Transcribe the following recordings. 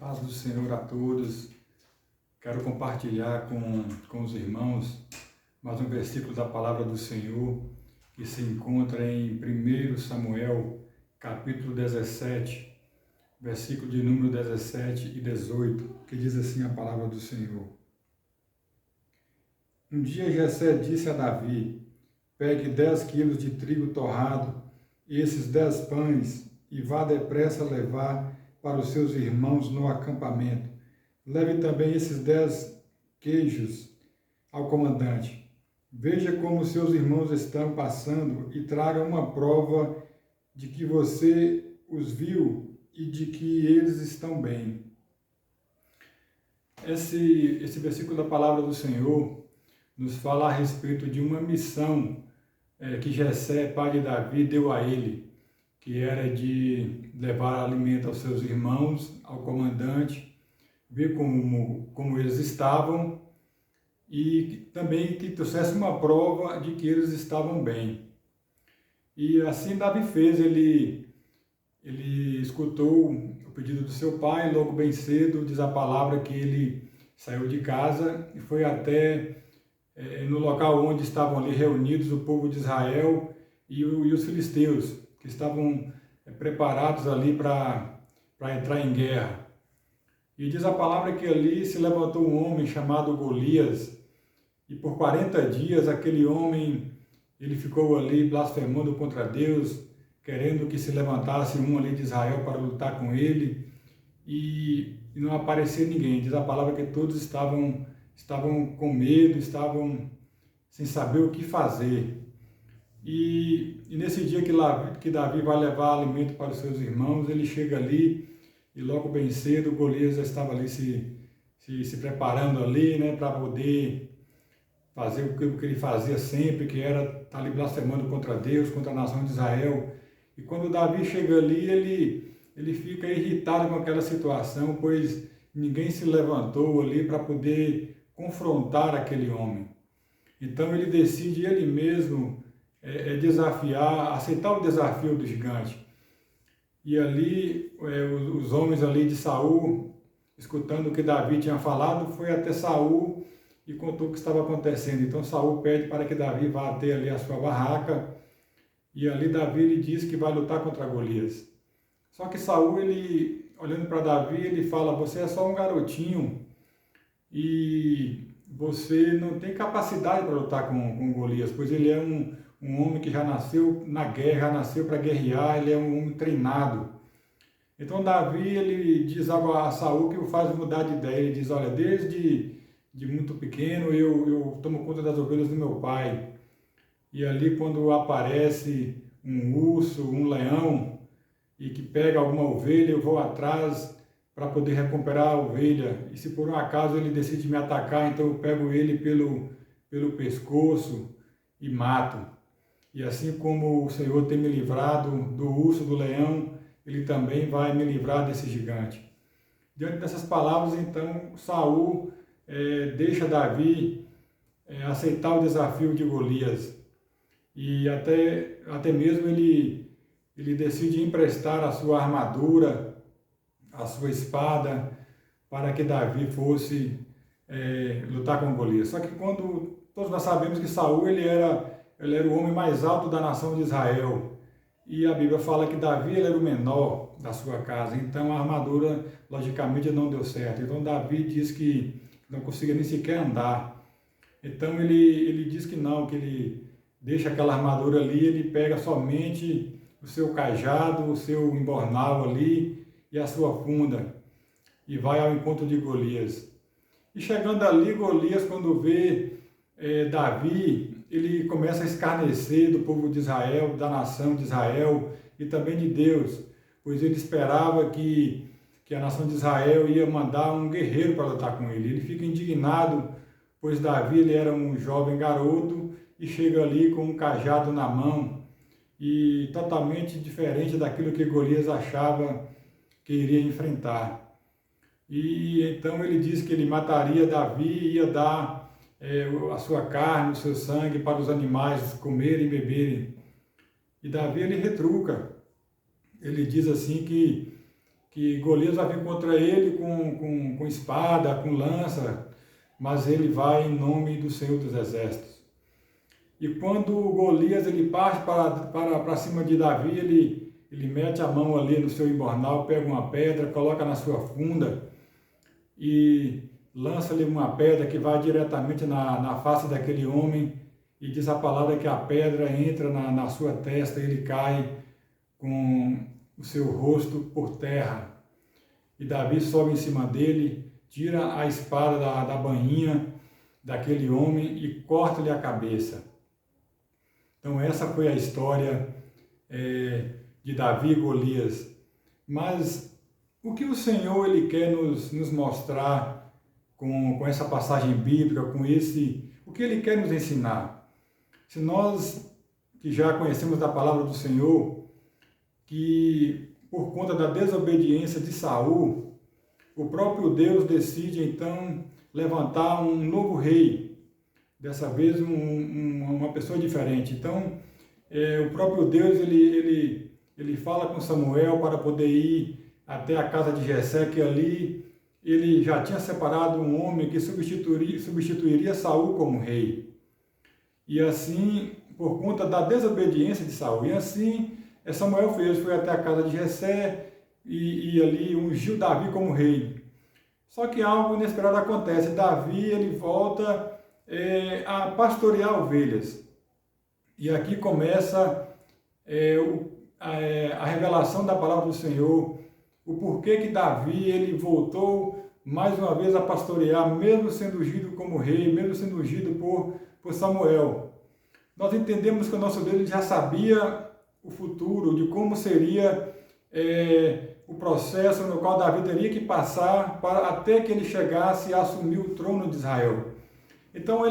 Paz do Senhor a todos. Quero compartilhar com os irmãos mais um versículo da palavra do Senhor que se encontra em 1 Samuel, capítulo 17, versículo de número 17 e 18, que diz assim a palavra do Senhor. Um dia Jessé disse a Davi: pegue 10 quilos de trigo torrado e esses 10 pães e vá depressa levar para os seus irmãos no acampamento. Leve também esses 10 queijos ao comandante. Veja como seus irmãos estão passando e traga uma prova de que você os viu e de que eles estão bem. Esse versículo da palavra do Senhor nos fala a respeito de uma missão que Jessé, pai de Davi, deu a ele, que era de levar alimento aos seus irmãos, ao comandante, ver como eles estavam e também que trouxesse uma prova de que eles estavam bem. E assim Davi fez, ele escutou o pedido do seu pai, logo bem cedo, diz a palavra que ele saiu de casa e foi até no local onde estavam ali reunidos o povo de Israel e os filisteus, que estavam preparados ali para entrar em guerra. E diz a palavra que ali se levantou um homem chamado Golias, e por 40 dias aquele homem, ele ficou ali blasfemando contra Deus, querendo que se levantasse um ali de Israel para lutar com ele, e não aparecia ninguém. Diz a palavra que todos estavam com medo, estavam sem saber o que fazer. E nesse dia que Davi vai levar alimento para os seus irmãos, ele chega ali e logo bem cedo Golias já estava ali se preparando ali, né, para poder fazer o que ele fazia sempre, que era estar ali blasfemando contra Deus, contra a nação de Israel. E quando Davi chega ali, ele fica irritado com aquela situação, pois ninguém se levantou ali para poder confrontar aquele homem. Então ele decide ele mesmo aceitar o desafio do gigante. E ali, os homens ali de Saul, escutando o que Davi tinha falado, foi até Saul e contou o que estava acontecendo. Então Saul pede para que Davi vá até ali a sua barraca, e ali Davi lhe diz que vai lutar contra Golias. Só que Saul, ele, olhando para Davi, ele fala: você é só um garotinho e você não tem capacidade para lutar com Golias, pois ele é um homem que já nasceu na guerra, já nasceu para guerrear, ele é um homem treinado. Então Davi, ele diz algo a Saul que o faz mudar de ideia. Ele diz: olha, desde muito pequeno eu tomo conta das ovelhas do meu pai. E ali quando aparece um urso, um leão, e que pega alguma ovelha, eu vou atrás para poder recuperar a ovelha. E se por um acaso ele decide me atacar, então eu pego ele pelo pescoço e mato. E assim como o Senhor tem me livrado do urso, do leão, ele também vai me livrar desse gigante. Diante dessas palavras, então, Saul deixa Davi aceitar o desafio de Golias. E até mesmo ele decide emprestar a sua armadura, a sua espada, para que Davi fosse lutar com Golias. Só que quando todos nós sabemos que Saul ele era o homem mais alto da nação de Israel. E a Bíblia fala que Davi ele era o menor da sua casa. Então a armadura, logicamente, não deu certo. Então Davi diz que não conseguia nem sequer andar. Então ele diz que não, que ele deixa aquela armadura ali, ele pega somente o seu cajado, o seu embornal ali e a sua funda. E vai ao encontro de Golias. E chegando ali, Golias, quando vê Davi, ele começa a escarnecer do povo de Israel, da nação de Israel e também de Deus, pois ele esperava que a nação de Israel ia mandar um guerreiro para lutar com ele. Ele fica indignado, pois Davi ele era um jovem garoto e chega ali com um cajado na mão e totalmente diferente daquilo que Golias achava que iria enfrentar. E então ele diz que ele mataria Davi e ia dar a sua carne, o seu sangue para os animais comerem e beberem. E Davi ele retruca. Ele diz assim que que Golias vai vir contra ele com espada, com lança, mas ele vai em nome do Senhor dos Exércitos. E quando Golias ele parte para cima de Davi, ele mete a mão ali no seu embornal, pega uma pedra, coloca na sua funda e lança-lhe uma pedra que vai diretamente na face daquele homem, e diz a palavra que a pedra entra na sua testa e ele cai com o seu rosto por terra. E Davi sobe em cima dele, tira a espada da bainha daquele homem e corta-lhe a cabeça. Então essa foi a história de Davi e Golias. Mas o que o Senhor ele quer nos mostrar com essa passagem bíblica, o que ele quer nos ensinar? Se nós que já conhecemos da palavra do Senhor, que por conta da desobediência de Saul, o próprio Deus decide então levantar um novo rei, dessa vez uma pessoa diferente. Então, o próprio Deus ele fala com Samuel para poder ir até a casa de Jessé, que ali ele já tinha separado um homem que substituiria Saul como rei. E assim, por conta da desobediência de Saul, e assim Samuel foi até a casa de Jessé e ali ungiu Davi como rei. Só que algo inesperado acontece. Davi ele volta a pastorear ovelhas. E aqui começa a revelação da palavra do Senhor, o porquê que Davi ele voltou mais uma vez a pastorear, mesmo sendo ungido como rei, mesmo sendo ungido por Samuel. Nós entendemos que o nosso Deus já sabia o futuro, de como seria o processo no qual Davi teria que passar até que ele chegasse a assumir o trono de Israel. Então,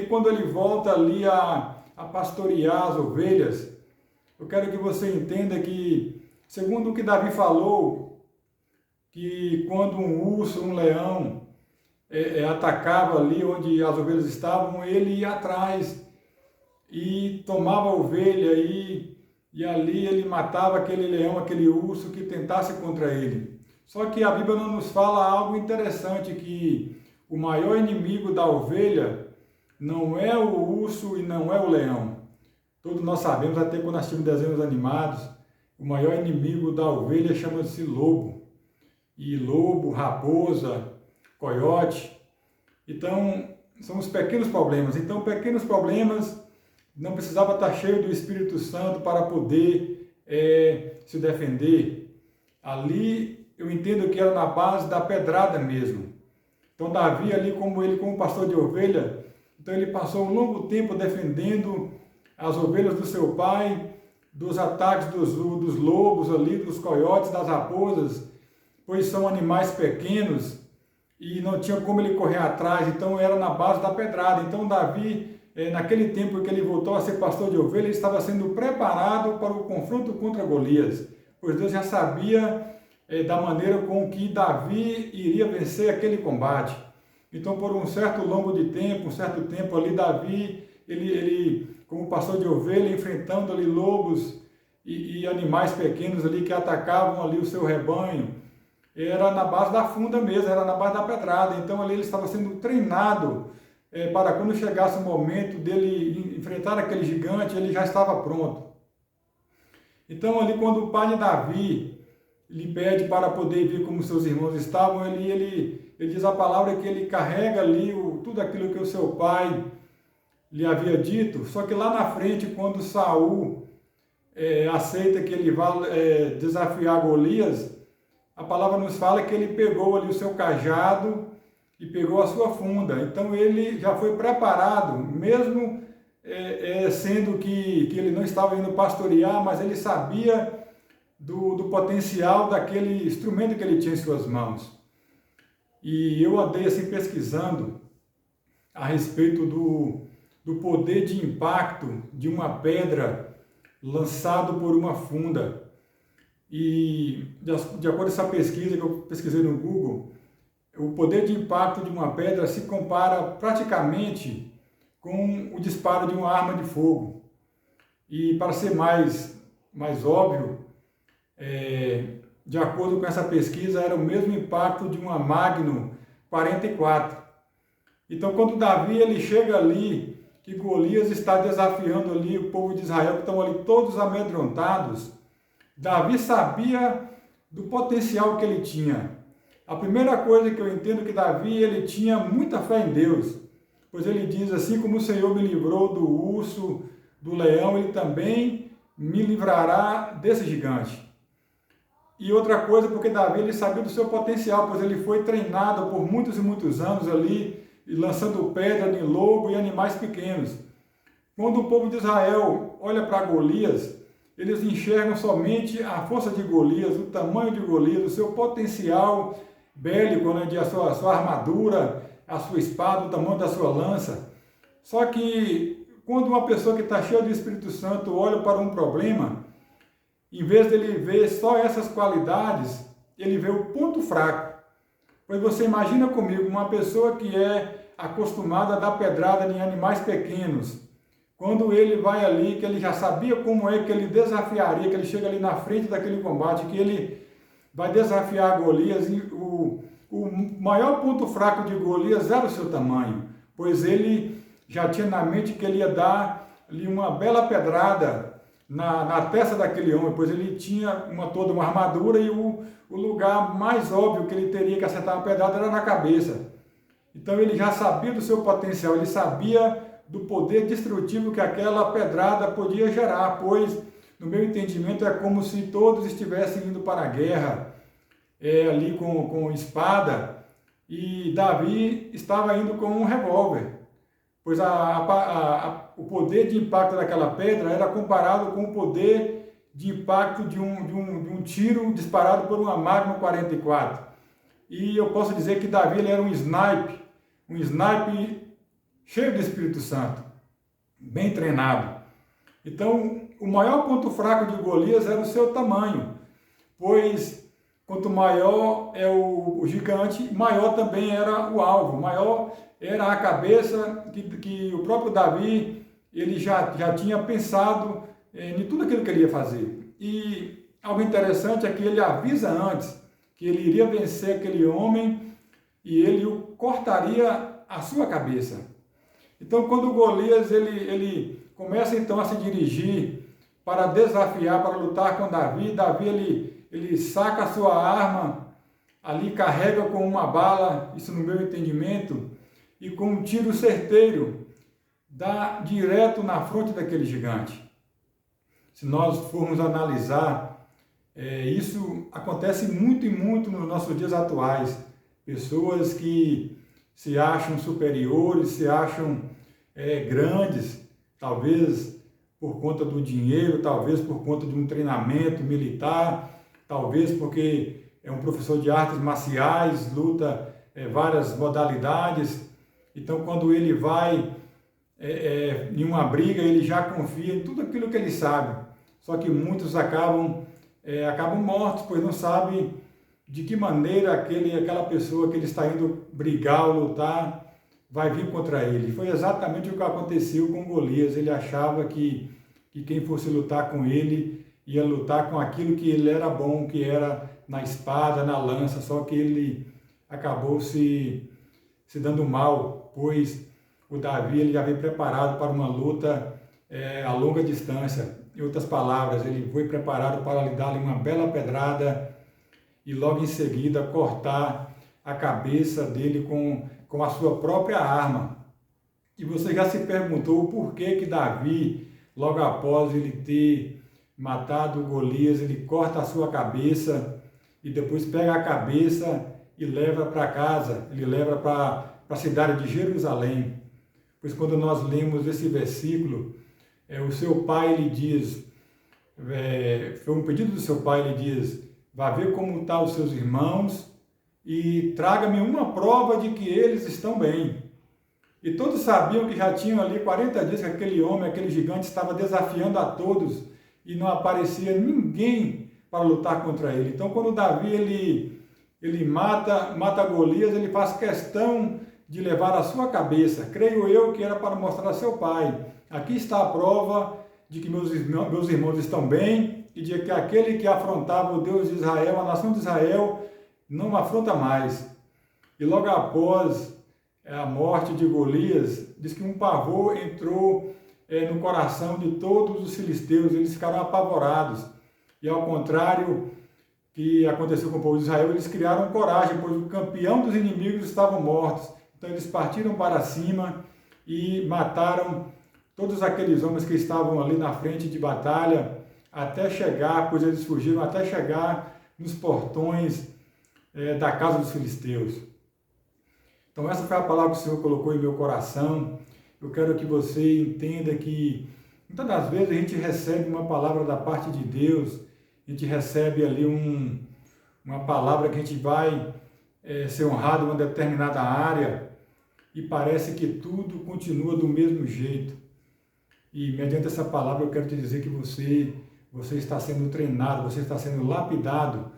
quando ele volta ali a pastorear as ovelhas, eu quero que você entenda que, segundo o que Davi falou, que quando um urso, um leão atacava ali onde as ovelhas estavam, ele ia atrás e tomava a ovelha e ali ele matava aquele leão, aquele urso que tentasse contra ele. Só que a Bíblia não nos fala algo interessante, que o maior inimigo da ovelha não é o urso e não é o leão. Todos nós sabemos, até quando nós tínhamos desenhos animados, o maior inimigo da ovelha chama-se lobo. E lobo, raposa, coiote. Então, são os pequenos problemas. Então, pequenos problemas, não precisava estar cheio do Espírito Santo para poder se defender. Ali, eu entendo que era na base da pedrada mesmo. Então, Davi ali, como pastor de ovelha, então ele passou um longo tempo defendendo as ovelhas do seu pai, dos ataques dos lobos ali, dos coiotes, das raposas, pois são animais pequenos e não tinha como ele correr atrás, então era na base da pedrada. Então Davi, naquele tempo que ele voltou a ser pastor de ovelha, ele estava sendo preparado para o confronto contra Golias, pois Deus já sabia da maneira com que Davi iria vencer aquele combate. Então, por um certo tempo ali, Davi, ele como pastor de ovelha, enfrentando ali lobos e animais pequenos ali que atacavam ali o seu rebanho, era na base da funda mesmo, era na base da pedrada. Então ali ele estava sendo treinado para quando chegasse o momento dele enfrentar aquele gigante, ele já estava pronto. Então ali quando o pai de Davi lhe pede para poder ver como seus irmãos estavam, ele diz a palavra que ele carrega ali tudo aquilo que o seu pai lhe havia dito, só que lá na frente, quando Saul aceita que ele vá desafiar Golias, a palavra nos fala que ele pegou ali o seu cajado e pegou a sua funda. Então ele já foi preparado, mesmo sendo que ele não estava indo pastorear, mas ele sabia do potencial daquele instrumento que ele tinha em suas mãos. E eu andei assim pesquisando a respeito do poder de impacto de uma pedra lançado por uma funda. E de acordo com essa pesquisa que eu pesquisei no Google, o poder de impacto de uma pedra se compara praticamente com o disparo de uma arma de fogo. E para ser mais óbvio, de acordo com essa pesquisa, era o mesmo impacto de uma Magnum 44. Então, quando Davi ele chega ali, que Golias está desafiando ali o povo de Israel, que estão ali todos amedrontados, Davi sabia do potencial que ele tinha. A primeira coisa que eu entendo é que Davi ele tinha muita fé em Deus, pois ele diz assim: como o Senhor me livrou do urso, do leão, ele também me livrará desse gigante. E outra coisa, porque Davi ele sabia do seu potencial, pois ele foi treinado por muitos e muitos anos ali, lançando pedra em lobo e animais pequenos. Quando o povo de Israel olha para Golias, eles enxergam somente a força de Golias, o tamanho de Golias, o seu potencial bélico, né, de a sua armadura, a sua espada, o tamanho da sua lança. Só que quando uma pessoa que está cheia do Espírito Santo olha para um problema, em vez dele ver só essas qualidades, ele vê o ponto fraco. Pois você imagina comigo, uma pessoa que é acostumada a dar pedrada em animais pequenos, quando ele vai ali, que ele já sabia como é que ele desafiaria, que ele chega ali na frente daquele combate, que ele vai desafiar Golias, e o maior ponto fraco de Golias era o seu tamanho, pois ele já tinha na mente que ele ia dar ali uma bela pedrada na testa daquele homem, pois ele tinha toda uma armadura e o lugar mais óbvio que ele teria que acertar uma pedrada era na cabeça. Então ele já sabia do seu potencial, ele sabia do poder destrutivo que aquela pedrada podia gerar, pois, no meu entendimento, é como se todos estivessem indo para a guerra, ali com espada, e Davi estava indo com um revólver, pois o poder de impacto daquela pedra era comparado com o poder de impacto de um tiro disparado por uma Magnum 44. E eu posso dizer que Davi ele era um sniper cheio do Espírito Santo, bem treinado. Então, o maior ponto fraco de Golias era o seu tamanho, pois quanto maior é o gigante, maior também era o alvo, maior era a cabeça que o próprio Davi ele já tinha pensado em tudo aquilo que ele ia fazer. E algo interessante é que ele avisa antes que ele iria vencer aquele homem e ele o cortaria a sua cabeça. Então, quando Golias ele começa então a se dirigir para desafiar, para lutar com Davi, ele saca a sua arma, ali carrega com uma bala, isso no meu entendimento, e com um tiro certeiro, dá direto na fronte daquele gigante. Se nós formos analisar, isso acontece muito e muito nos nossos dias atuais. Pessoas que se acham superiores, se acham grandes, talvez por conta do dinheiro, talvez por conta de um treinamento militar, talvez porque é um professor de artes marciais, luta várias modalidades. Então, quando ele vai em uma briga, ele já confia em tudo aquilo que ele sabe. Só que muitos acabam mortos, pois não sabem de que maneira aquela pessoa que ele está indo brigar ou lutar vai vir contra ele. Foi exatamente o que aconteceu com Golias. Ele achava que quem fosse lutar com ele ia lutar com aquilo que ele era bom, que era na espada, na lança, só que ele acabou se dando mal, pois o Davi ele já veio preparado para uma luta a longa distância. Em outras palavras, ele foi preparado para lhe dar uma bela pedrada e logo em seguida cortar a cabeça dele com a sua própria arma. E você já se perguntou o porquê que Davi, logo após ele ter matado Golias, ele corta a sua cabeça e depois pega a cabeça e leva para casa, ele leva para a cidade de Jerusalém. Pois quando nós lemos esse versículo, o seu pai lhe diz, foi um pedido do seu pai, ele diz: vá ver como estão os seus irmãos e traga-me uma prova de que eles estão bem. E todos sabiam que já tinham ali 40 dias que aquele homem, aquele gigante, estava desafiando a todos e não aparecia ninguém para lutar contra ele. Então, quando Davi ele mata Golias, ele faz questão de levar a sua cabeça. Creio eu que era para mostrar a seu pai: aqui está a prova de que meus irmãos estão bem e de que aquele que afrontava o Deus de Israel, a nação de Israel, não afronta mais. E logo após a morte de Golias, diz que um pavor entrou no coração de todos os filisteus, eles ficaram apavorados. E ao contrário que aconteceu com o povo de Israel, eles criaram coragem, pois o campeão dos inimigos estavam mortos. Então eles partiram para cima e mataram todos aqueles homens que estavam ali na frente de batalha, até chegar, pois eles fugiram, até chegar nos portões da casa dos filisteus. Então essa foi a palavra que o Senhor colocou em meu coração. Eu quero que você entenda que muitas das vezes a gente recebe uma palavra da parte de Deus, a gente recebe ali uma palavra que a gente vai ser honrado em uma determinada área e parece que tudo continua do mesmo jeito. E mediante essa palavra eu quero te dizer que você está sendo treinado, você está sendo lapidado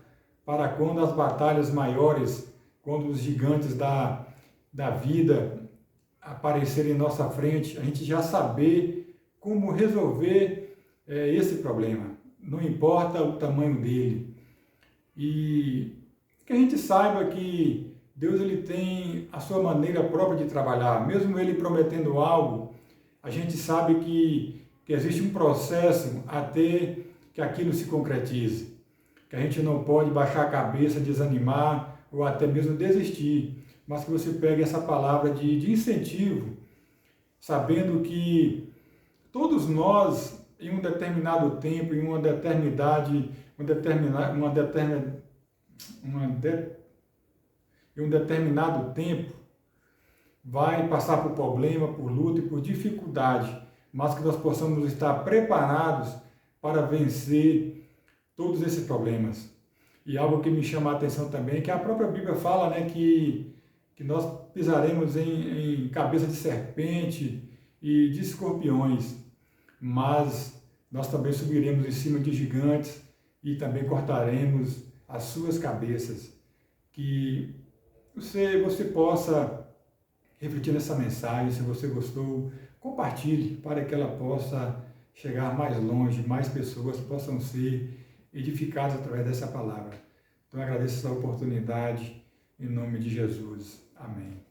para quando as batalhas maiores, quando os gigantes da vida aparecerem em nossa frente, a gente já saber como resolver esse problema. Não importa o tamanho dele. E que a gente saiba que Deus ele tem a sua maneira própria de trabalhar. Mesmo ele prometendo algo, a gente sabe que existe um processo até que aquilo se concretize. Que a gente não pode baixar a cabeça, desanimar ou até mesmo desistir. Mas que você pegue essa palavra de incentivo, sabendo que todos nós, em um determinado tempo, em um determinado tempo, vai passar por problema, por luta e por dificuldade, mas que nós possamos estar preparados para vencer todos esses problemas. E algo que me chama a atenção também, que a própria Bíblia fala, né, que nós pisaremos em cabeça de serpente e de escorpiões, mas nós também subiremos em cima de gigantes e também cortaremos as suas cabeças. Que você possa refletir nessa mensagem. Se você gostou, compartilhe para que ela possa chegar mais longe, mais pessoas possam ser edificadas através dessa palavra. Então eu agradeço essa oportunidade em nome de Jesus. Amém.